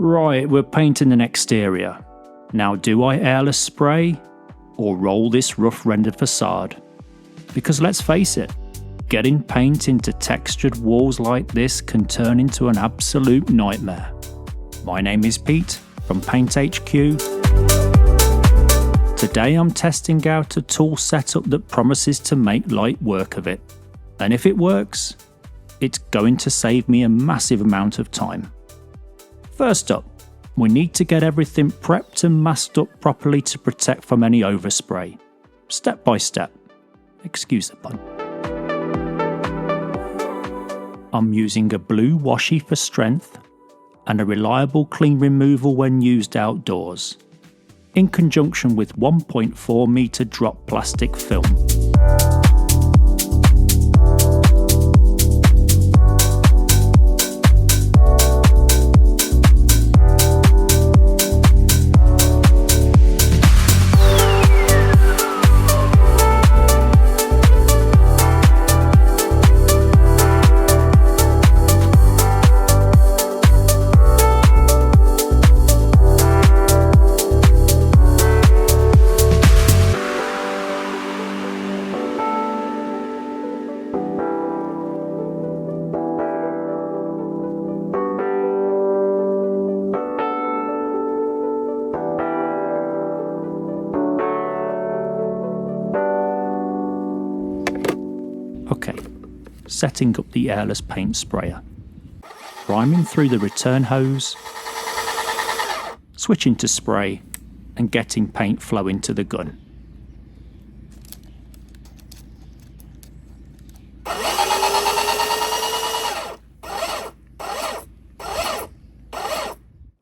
Right, we're painting an exterior. Now do I airless spray or roll this rough rendered facade? Because let's face it, getting paint into textured walls like this can turn into an absolute nightmare. My name is Pete from PaintHQ. Today I'm testing out a tool setup that promises to make light work of it. And if it works, it's going to save me a massive amount of time. First up, we need to get everything prepped and masked up properly to protect from any overspray. Step by step. Excuse the pun. I'm using a blue washi for strength and a reliable clean removal when used outdoors, in conjunction with 1.4 meter drop plastic film. Okay, setting up the Airless paint sprayer. Priming through the return hose, switching to spray and getting paint flow into the gun.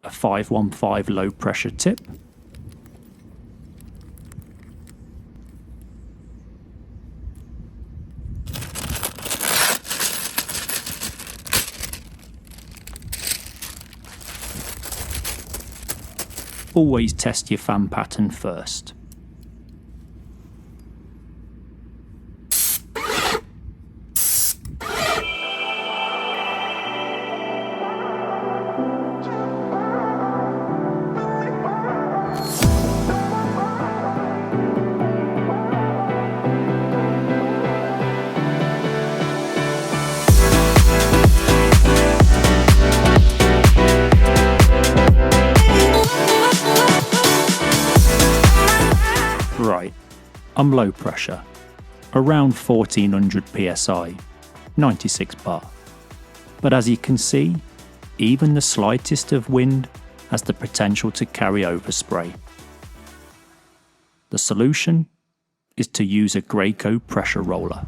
A 515 low pressure tip. Always test your fan pattern first. Right, I'm low pressure, around 1400 psi, 96 bar. But as you can see, even the slightest of wind has the potential to carry overspray. The solution is to use a Graco Pressure Roller.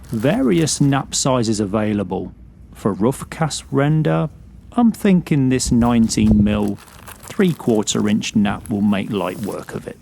Various nap sizes available. For rough cast render, I'm thinking this 19mm 3/4 inch nap will make light work of it.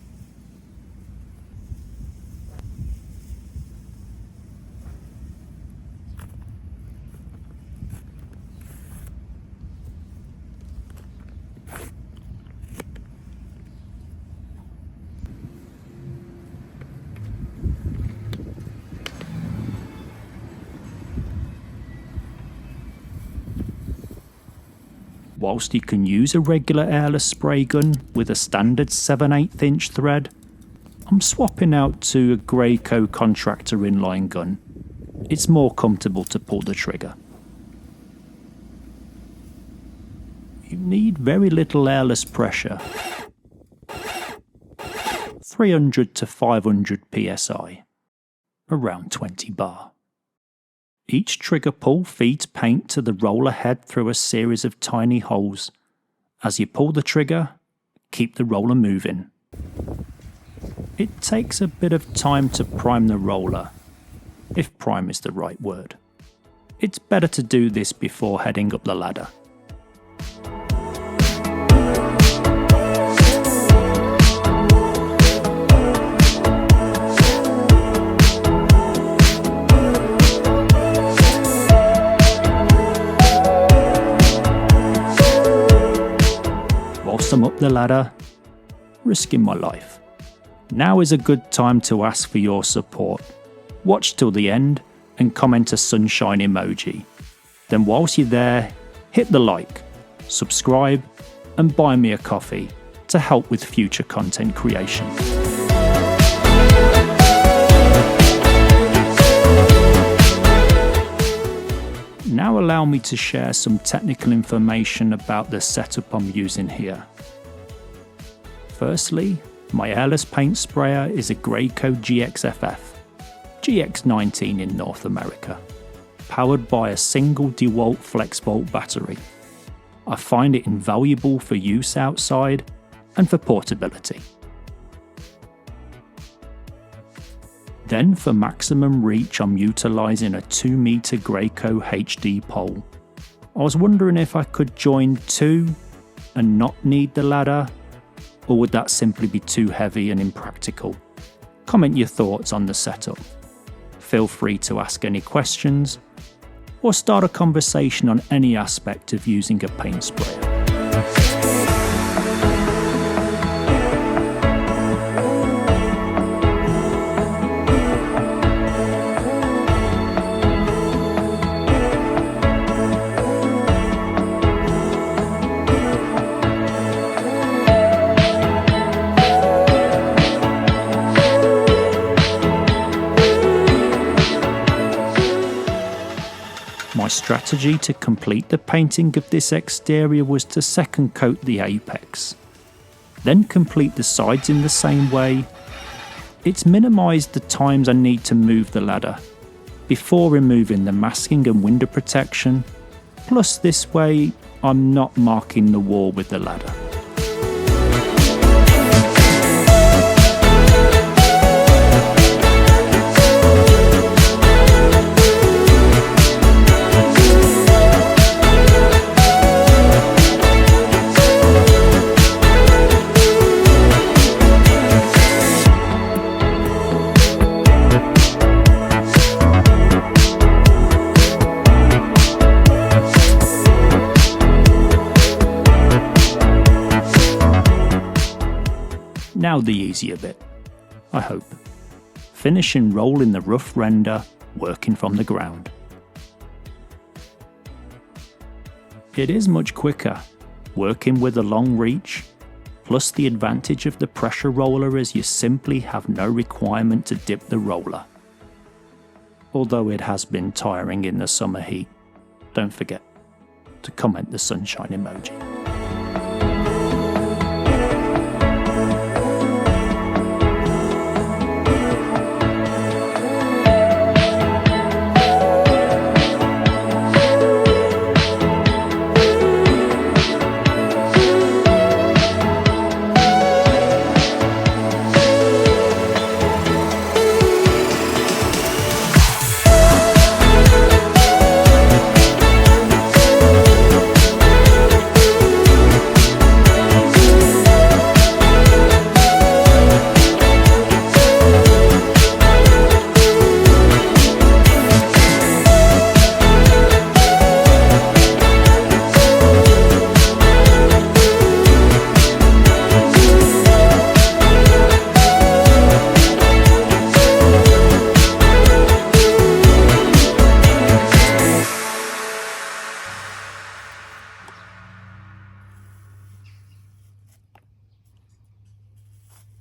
Whilst you can use a regular airless spray gun with a standard 7/8 inch thread, I'm swapping out to a Graco Contractor inline gun. It's more comfortable to pull the trigger. You need very little airless pressure, 300 to 500 psi, around 20 bar. Each trigger pull feeds paint to the roller head through a series of tiny holes. As you pull the trigger, keep the roller moving. It takes a bit of time to prime the roller, if prime is the right word. It's better to do this before heading up the ladder. I'm up the ladder, risking my life. Now is a good time to ask for your support. Watch till the end and comment a sunshine emoji. Then whilst you're there, hit the like, subscribe, and buy me a coffee to help with future content creation. Now allow me to share some technical information about the setup I'm using here. Firstly, my airless paint sprayer is a Graco GXFF, GX19 in North America, powered by a single DeWALT FlexVolt battery. I find it invaluable for use outside and for portability. Then for maximum reach, I'm utilising a 2 meter Graco HD pole. I was wondering if I could join two and not need the ladder, or would that simply be too heavy and impractical? Comment your thoughts on the setup. Feel free to ask any questions, or start a conversation on any aspect of using a paint sprayer. My strategy to complete the painting of this exterior was to second coat the apex, then complete the sides in the same way. It's minimised the times I need to move the ladder before removing the masking and window protection, plus this way I'm not marking the wall with the ladder. Now the easier bit, I hope. Finish and roll in the rough render, working from the ground. It is much quicker, working with a long reach, plus the advantage of the pressure roller is you simply have no requirement to dip the roller. Although it has been tiring in the summer heat, don't forget to comment the sunshine emoji.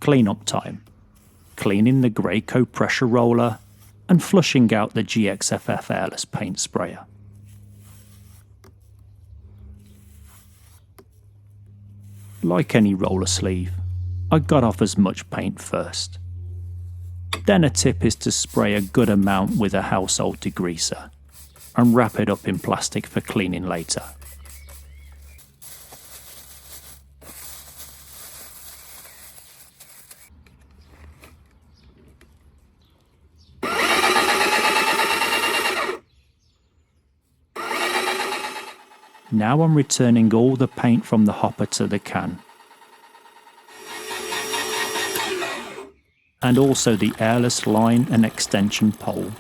Cleanup time. Cleaning the Graco Pressure Roller and flushing out the GXFF Airless paint sprayer. Like any roller sleeve, I got off as much paint first. Then a tip is to spray a good amount with a household degreaser and wrap it up in plastic for cleaning later. Now I'm returning all the paint from the hopper to the can. And also the airless line and extension pole.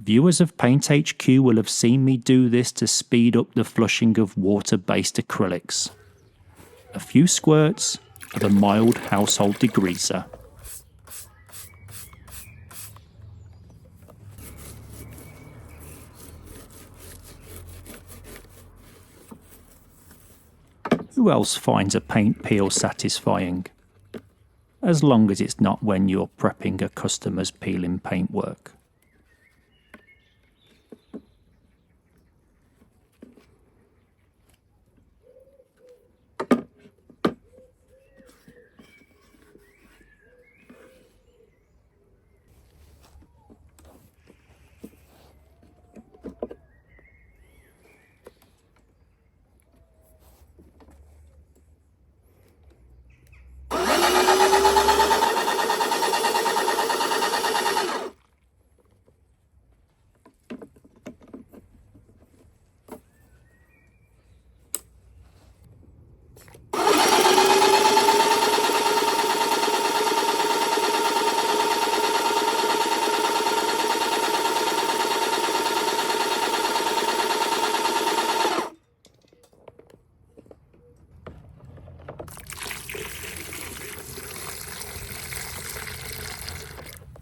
Viewers of PaintHQ will have seen me do this to speed up the flushing of water-based acrylics. A few squirts of a mild household degreaser. Who else finds a paint peel satisfying? As long as it's not when you're prepping a customer's peeling paintwork.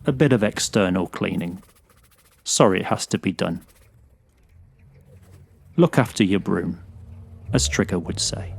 A bit of external cleaning. Sorry it has to be done. Look after your broom, as Trigger would say.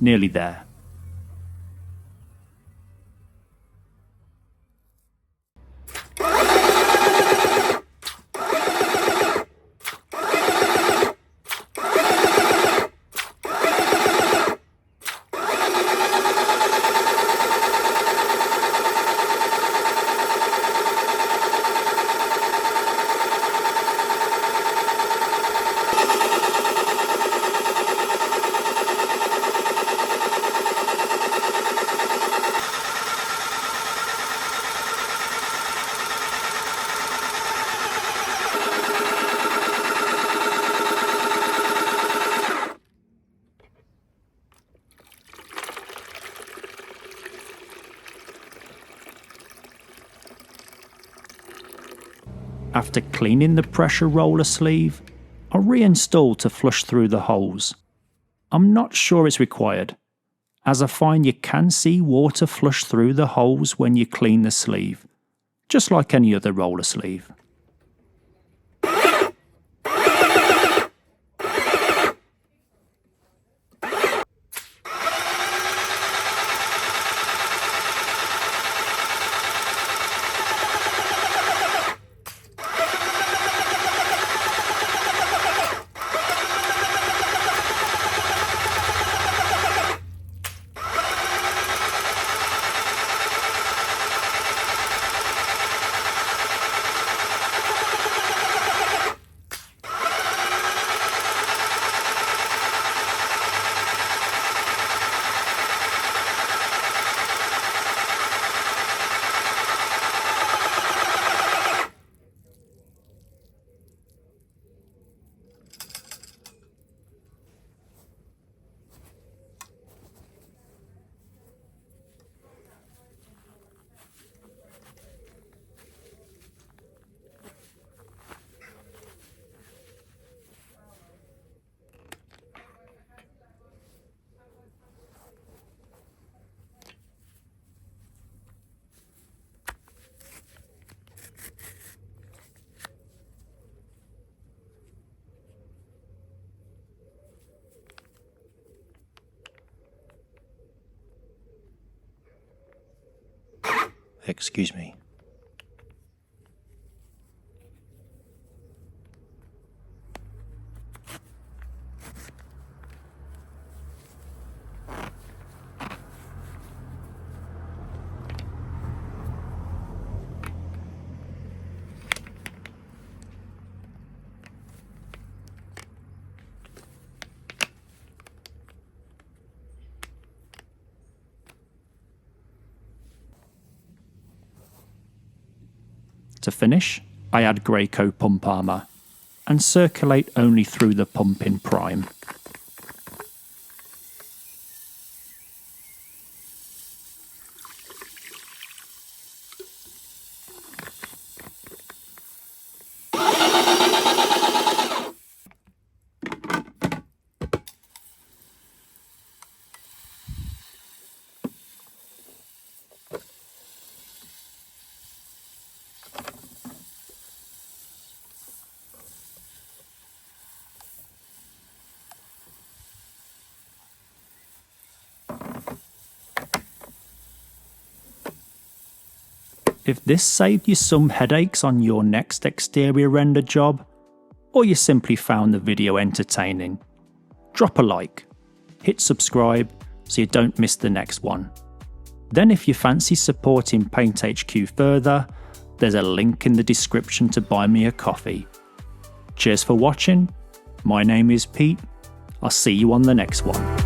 Nearly there. After cleaning the pressure roller sleeve, I reinstall to flush through the holes. I'm not sure it's required, as I find you can see water flush through the holes when you clean the sleeve, just like any other roller sleeve. Excuse me. To finish, I add Graco pump armour and circulate only through the pump in prime. If this saved you some headaches on your next exterior render job, or you simply found the video entertaining, drop a like, hit subscribe so you don't miss the next one. Then if you fancy supporting PaintHQ further, there's a link in the description to buy me a coffee. Cheers for watching, my name is Pete, I'll see you on the next one.